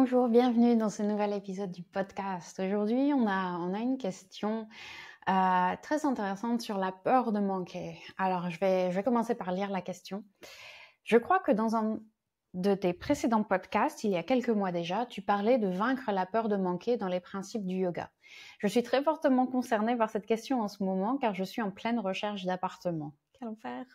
Bonjour, bienvenue dans ce nouvel épisode du podcast. Aujourd'hui, on a une question très intéressante sur la peur de manquer. Alors, je vais commencer par lire la question. Je crois que dans un de tes précédents podcasts, il y a quelques mois déjà, tu parlais de vaincre la peur de manquer dans les principes du yoga. Je suis très fortement concernée par cette question en ce moment car je suis en pleine recherche d'appartement. Quel enfer!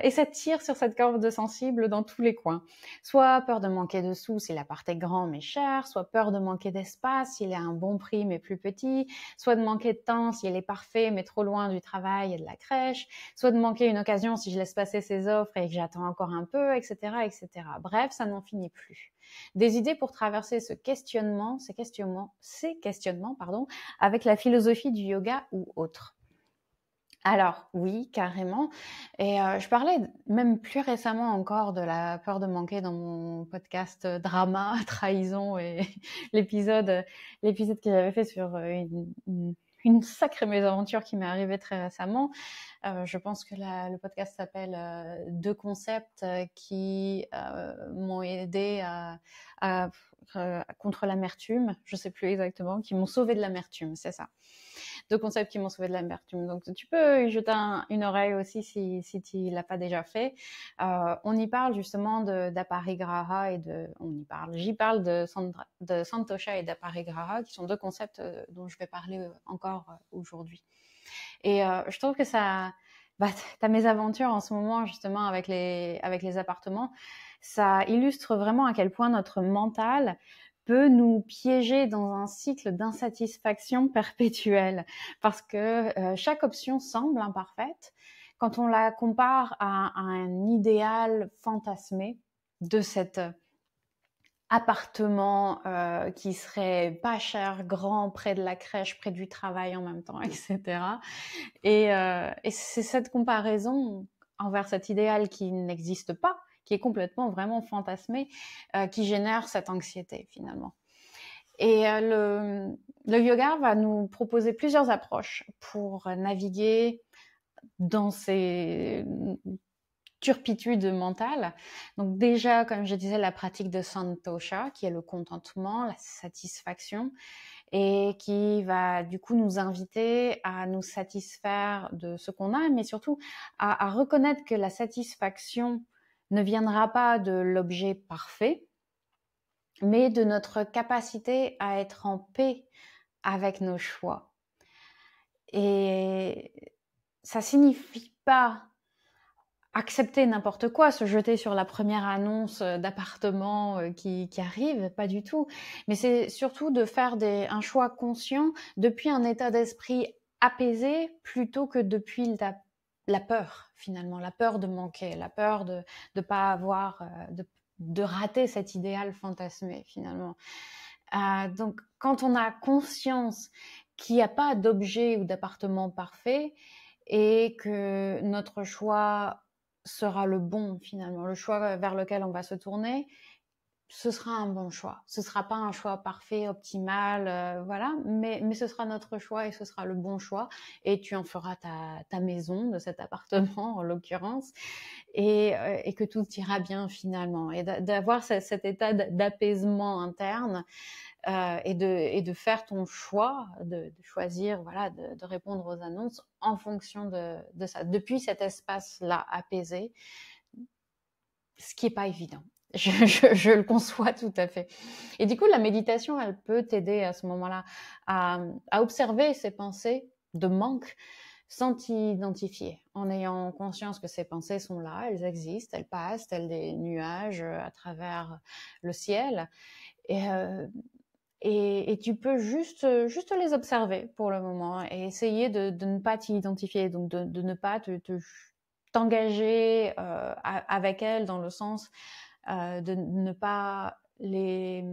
Et ça tire sur cette corde de sensible dans tous les coins. Soit peur de manquer de sous si l'appart est grand mais cher, soit peur de manquer d'espace s'il est à un bon prix mais plus petit, soit de manquer de temps si elle est parfait mais trop loin du travail et de la crèche, soit de manquer une occasion si je laisse passer ces offres et que j'attends encore un peu, etc., etc. Bref, ça n'en finit plus. Des idées pour traverser ces questionnements, pardon, avec la philosophie du yoga ou autre. Alors oui, carrément. Et je parlais même plus récemment encore de la peur de manquer dans mon podcast drama, trahison et l'épisode que j'avais fait sur une sacrée mésaventure qui m'est arrivée très récemment. Je pense que le podcast s'appelle Deux concepts qui m'ont aidé contre l'amertume. Je sais plus exactement, qui m'ont sauvé de l'amertume, c'est ça. Deux concepts qui m'ont sauvé de l'amertume. Donc, tu peux y jeter une oreille aussi si tu l'as pas déjà fait. On y parle justement d'Aparigraha j'y parle de Santosha et d'Aparigraha, qui sont deux concepts dont je vais parler encore aujourd'hui. Et je trouve que ta mésaventure en ce moment justement avec les appartements, ça illustre vraiment à quel point notre mental peut nous piéger dans un cycle d'insatisfaction perpétuelle parce que chaque option semble imparfaite quand on la compare à un idéal fantasmé de cet appartement qui serait pas cher, grand, près de la crèche, près du travail en même temps, etc. Et c'est cette comparaison envers cet idéal qui n'existe pas, qui est complètement vraiment fantasmé, qui génère cette anxiété finalement. Et le yoga va nous proposer plusieurs approches pour naviguer dans ces turpitude mentale. Donc déjà, comme je disais, la pratique de Santosha, qui est le contentement, la satisfaction, et qui va du coup nous inviter à nous satisfaire de ce qu'on a, mais surtout à reconnaître que la satisfaction ne viendra pas de l'objet parfait, mais de notre capacité à être en paix avec nos choix. Et ça signifie pas accepter n'importe quoi, se jeter sur la première annonce d'appartement qui arrive, pas du tout. Mais c'est surtout de faire un choix conscient depuis un état d'esprit apaisé plutôt que depuis la peur, finalement, la peur de manquer, la peur de pas avoir, de rater cet idéal fantasmé, finalement. Donc, quand on a conscience qu'il n'y a pas d'objet ou d'appartement parfait et que notre choix sera le bon finalement, le choix vers lequel on va se tourner, ce sera un bon choix. Ce sera pas un choix parfait, optimal, voilà, mais ce sera notre choix et ce sera le bon choix. Et tu en feras ta maison de cet appartement en l'occurrence, et que tout ira bien finalement. Et d'avoir cet état d'apaisement interne. Et de faire ton choix, de choisir, voilà, de répondre aux annonces en fonction de ça. Depuis cet espace-là apaisé, ce qui n'est pas évident. Je le conçois tout à fait. Et du coup, la méditation, elle peut t'aider à ce moment-là à observer ces pensées de manque sans t'identifier, en ayant conscience que ces pensées sont là, elles existent, elles passent, telles des nuages à travers le ciel. Et tu peux juste les observer pour le moment et essayer de ne pas t'identifier, donc de ne pas t'engager avec elles dans le sens de ne pas les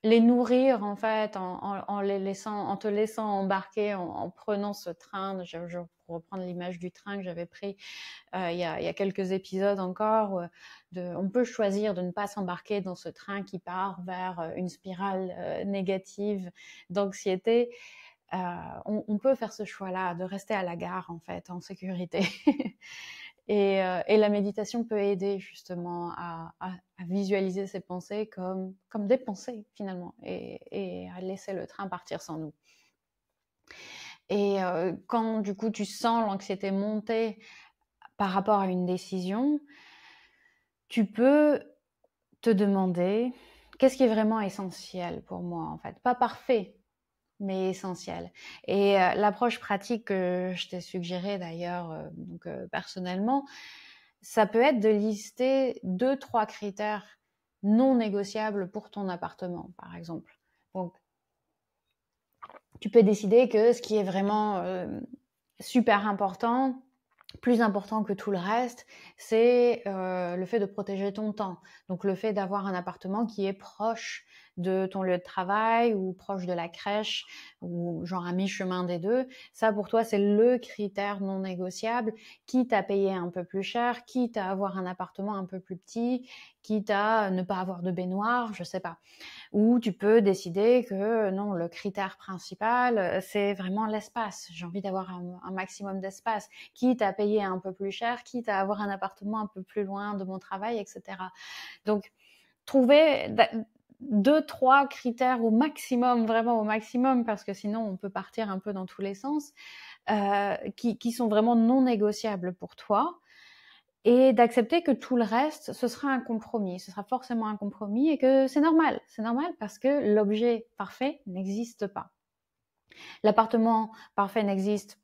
nourrir en fait en te laissant embarquer en prenant ce train. Pour reprendre l'image du train que j'avais pris il y a quelques épisodes encore, on peut choisir de ne pas s'embarquer dans ce train qui part vers une spirale négative d'anxiété. On peut faire ce choix-là, de rester à la gare en fait, en sécurité. Et la méditation peut aider justement à visualiser ces pensées comme des pensées finalement et à laisser le train partir sans nous. Et quand du coup tu sens l'anxiété monter par rapport à une décision, tu peux te demander qu'est-ce qui est vraiment essentiel pour moi en fait. Pas parfait, mais essentiel. Et l'approche pratique que je t'ai suggérée d'ailleurs personnellement, ça peut être de lister 2-3 critères non négociables pour ton appartement, par exemple. Donc, tu peux décider que ce qui est vraiment super important, plus important que tout le reste, c'est le fait de protéger ton temps. Donc le fait d'avoir un appartement qui est proche de ton lieu de travail ou proche de la crèche ou genre à mi-chemin des deux. Ça pour toi c'est le critère non négociable, quitte à payer un peu plus cher, quitte à avoir un appartement un peu plus petit, quitte à ne pas avoir de baignoire, je sais pas. Ou tu peux décider que non, le critère principal, c'est vraiment l'espace. J'ai envie d'avoir un maximum d'espace, quitte à payer un peu plus cher, quitte à avoir un appartement un peu plus loin de mon travail, etc. Donc, trouver 2-3 critères au maximum, vraiment au maximum, parce que sinon on peut partir un peu dans tous les sens, qui sont vraiment non négociables pour toi. Et d'accepter que tout le reste, ce sera un compromis, ce sera forcément un compromis et que c'est normal parce que l'objet parfait n'existe pas. L'appartement parfait n'existe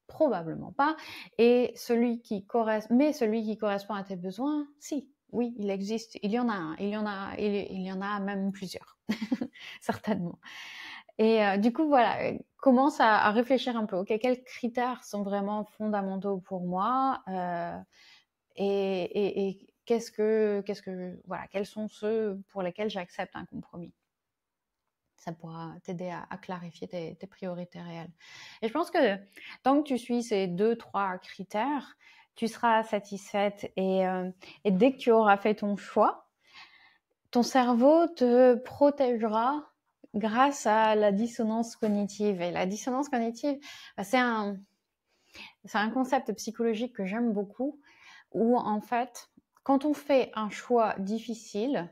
probablement pas et celui qui correspond à tes besoins, si, oui, il existe, il y en a un, il y en a même plusieurs, certainement. Et du coup, voilà, commence à réfléchir un peu, ok, quels critères sont vraiment fondamentaux pour moi et voilà, quels sont ceux pour lesquels j'accepte un compromis. Ça pourra t'aider à clarifier tes priorités réelles. Et je pense que tant que tu suis ces 2-3 critères, tu seras satisfaite et dès que tu auras fait ton choix, ton cerveau te protégera grâce à la dissonance cognitive. Et la dissonance cognitive, c'est un concept psychologique que j'aime beaucoup où en fait, quand on fait un choix difficile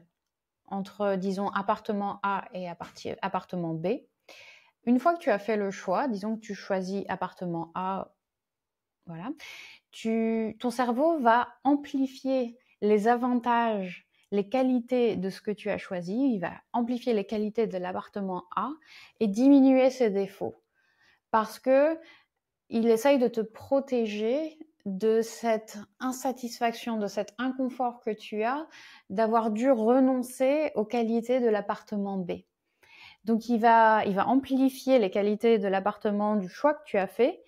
entre, disons, appartement A et appartement B, une fois que tu as fait le choix, disons que tu choisis appartement A, voilà, ton cerveau va amplifier les avantages, les qualités de ce que tu as choisi, il va amplifier les qualités de l'appartement A et diminuer ses défauts. Parce que il essaye de te protéger de cette insatisfaction, de cet inconfort que tu as d'avoir dû renoncer aux qualités de l'appartement B. Donc il va amplifier les qualités de l'appartement du choix que tu as fait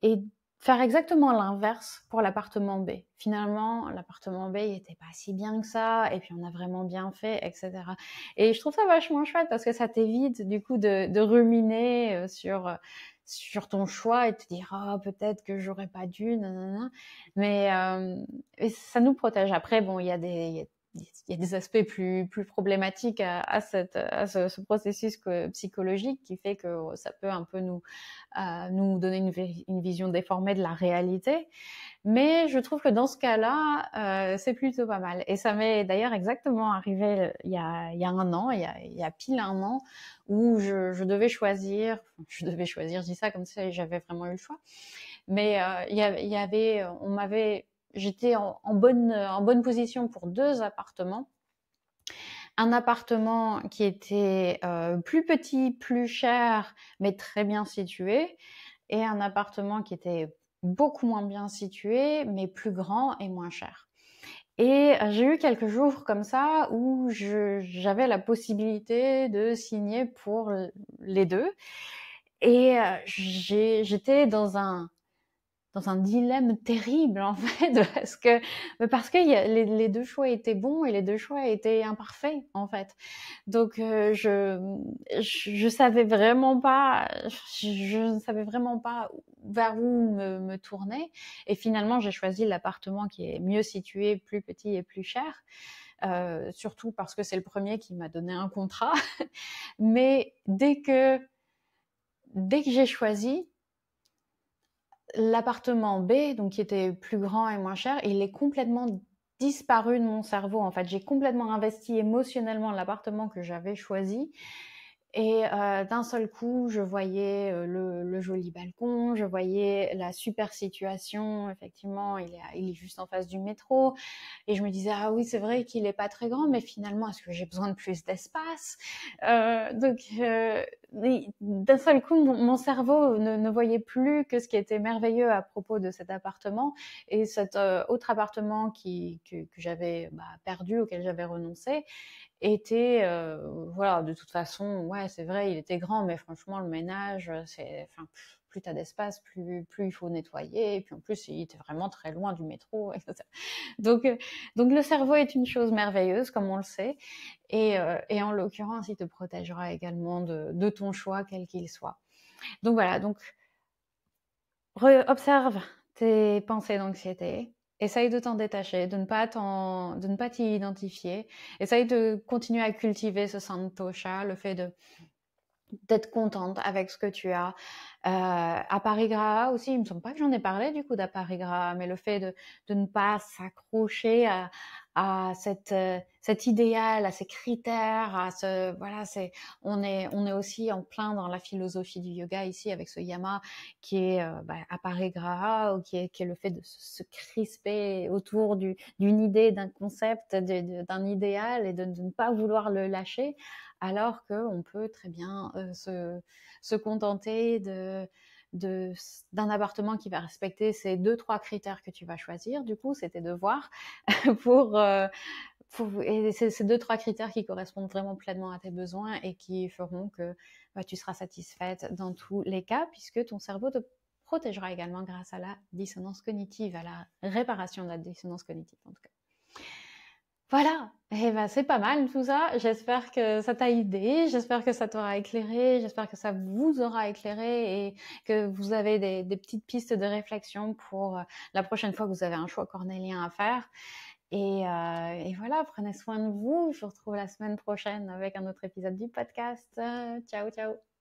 et faire exactement l'inverse pour l'appartement B. Finalement, l'appartement B, il était pas si bien que ça, et puis on a vraiment bien fait, etc. Et je trouve ça vachement chouette parce que ça t'évite du coup de ruminer sur ton choix et de te dire ah peut-être que j'aurais pas dû, nanana. Mais ça nous protège. Après, bon, il y a des aspects plus problématiques à ce processus psychologique qui fait que ça peut un peu nous donner une vision déformée de la réalité. Mais je trouve que dans ce cas-là, c'est plutôt pas mal. Et ça m'est d'ailleurs exactement arrivé il y a un an, il y a pile un an, où je devais choisir, je dis ça comme si j'avais vraiment eu le choix. Mais j'étais en bonne position pour 2 appartements. Un appartement qui était plus petit, plus cher, mais très bien situé, et un appartement qui était beaucoup moins bien situé, mais plus grand et moins cher. Et j'ai eu quelques jours comme ça où j'avais la possibilité de signer pour les deux. Et j'étais dans un dilemme terrible en fait parce que les deux choix étaient bons et les deux choix étaient imparfaits en fait. Donc je savais vraiment pas je ne savais vraiment pas vers où me tourner et finalement j'ai choisi l'appartement qui est mieux situé, plus petit et plus cher. Surtout parce que c'est le premier qui m'a donné un contrat. Mais dès que j'ai choisi, l'appartement B, donc qui était plus grand et moins cher, il est complètement disparu de mon cerveau. En fait, j'ai complètement investi émotionnellement l'appartement que j'avais choisi. Et d'un seul coup, je voyais le joli balcon, je voyais la super situation. Effectivement, il est juste en face du métro. Et je me disais, ah oui, c'est vrai qu'il est pas très grand, mais finalement, est-ce que j'ai besoin de plus d'espace? D'un seul coup, mon cerveau ne voyait plus que ce qui était merveilleux à propos de cet appartement. Et cet autre appartement que j'avais perdu, auquel j'avais renoncé, était, voilà, de toute façon, ouais, c'est vrai, il était grand, mais franchement, le ménage, enfin, plus t'as d'espace, plus il faut nettoyer. Et puis en plus, il était vraiment très loin du métro, etc. Donc, euh, donc le cerveau est une chose merveilleuse, comme on le sait, et en l'occurrence, il te protégera également de ton choix, quel qu'il soit. Donc voilà, donc observe tes pensées d'anxiété. Essaye de t'en détacher, de ne pas t'y identifier. Essaye de continuer à cultiver ce santosha, le fait d'être contente avec ce que tu as. Aparigraha aussi, il me semble pas que j'en ai parlé du coup d'aparigraha, mais le fait de ne pas s'accrocher à cet idéal, à ces critères, voilà, on est aussi en plein dans la philosophie du yoga ici avec ce yama qui est aparigraha, ou qui est le fait de se crisper autour d'une idée, d'un concept, d'un idéal, et de ne pas vouloir le lâcher, alors qu'on peut très bien se contenter d'un appartement qui va respecter ces 2-3 critères que tu vas choisir. Du coup, c'était de voir pour, et ces 2-3 critères qui correspondent vraiment pleinement à tes besoins et qui feront que tu seras satisfaite dans tous les cas, puisque ton cerveau te protégera également grâce à la dissonance cognitive, à la réparation de la dissonance cognitive en tout cas. Voilà, et ben c'est pas mal tout ça. J'espère que ça t'a aidé, j'espère que ça t'aura éclairé, j'espère que ça vous aura éclairé et que vous avez des petites pistes de réflexion pour la prochaine fois que vous avez un choix cornélien à faire. Et voilà, prenez soin de vous. Je vous retrouve la semaine prochaine avec un autre épisode du podcast. Ciao, ciao.